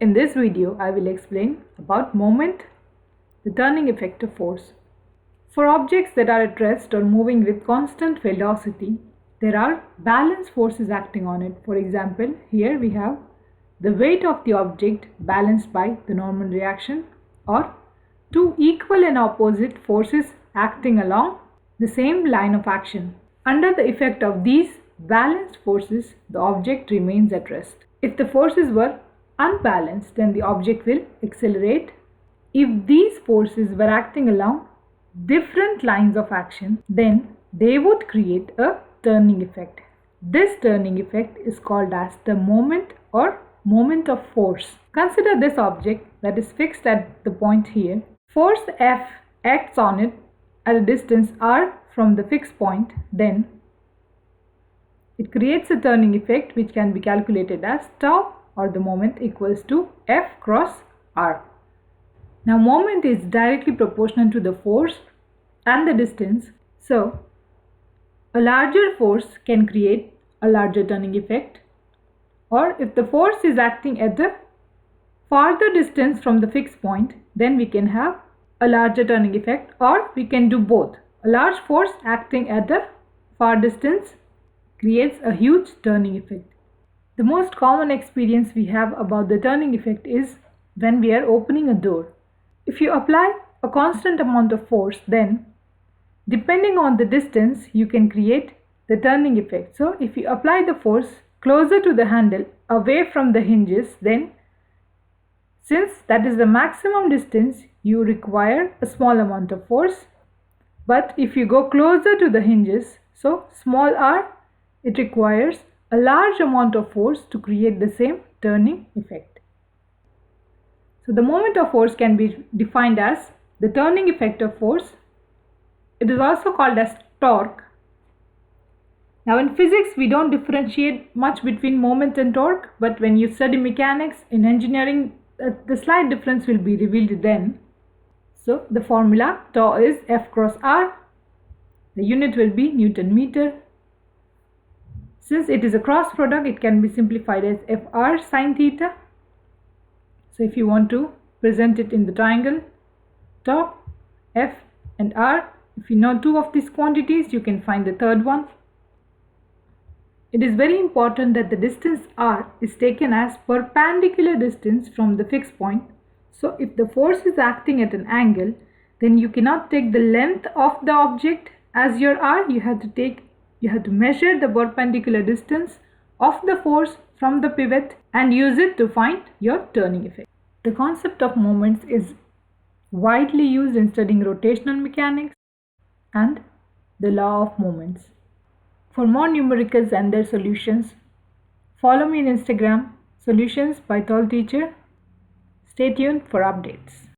In this video, I will explain about moment, the turning effect of force. For objects that are at rest or moving with constant velocity, there are balance forces acting on it. For example, here we have the weight of the object balanced by the normal reaction, or two equal and opposite forces acting along the same line of action. Under the effect of these balanced forces, the object remains at rest. If the forces were unbalanced, then the object will accelerate. If these forces were acting along different lines of action, then they would create a turning effect. This turning effect is called as the moment or moment of force. Consider this object that is fixed at the point here. Force F acts on it at a distance r from the fixed point, then it creates a turning effect which can be calculated as tau, or the moment, equals to F cross r. Now moment is directly proportional to the force and the distance, so a larger force can create a larger turning effect, or if the force is acting at a farther distance from the fixed point, then we can have a larger turning effect, or we can do both. A large force acting at a far distance creates a huge turning effect. The most common experience we have about the turning effect is when we are opening a door. If you apply a constant amount of force, then depending on the distance, you can create the turning effect. So if you apply the force closer to the handle, away from the hinges, then since that is the maximum distance, you require a small amount of force. But if you go closer to the hinges, so small r, it requires a large amount of force to create the same turning effect. So the moment of force can be defined as the turning effect of force. It is also called as torque. Now in physics, we don't differentiate much between moment and torque, but when you study mechanics, in engineering, the slight difference will be revealed then. So the formula tau is F cross r. The unit will be Newton meter. Since it is a cross product, it can be simplified as Fr sine theta. So if you want to present it in the triangle, tau, F and r, if you know two of these quantities, you can find the third one. It is very important that the distance r is taken as perpendicular distance from the fixed point. So if the force is acting at an angle, then you cannot take the length of the object as your r. You have to measure the perpendicular distance of the force from the pivot and use it to find your turning effect. The concept of moments is widely used in studying rotational mechanics and the law of moments. For more numericals and their solutions, follow me on Instagram, Solutions by Tall Teacher. Stay tuned for updates.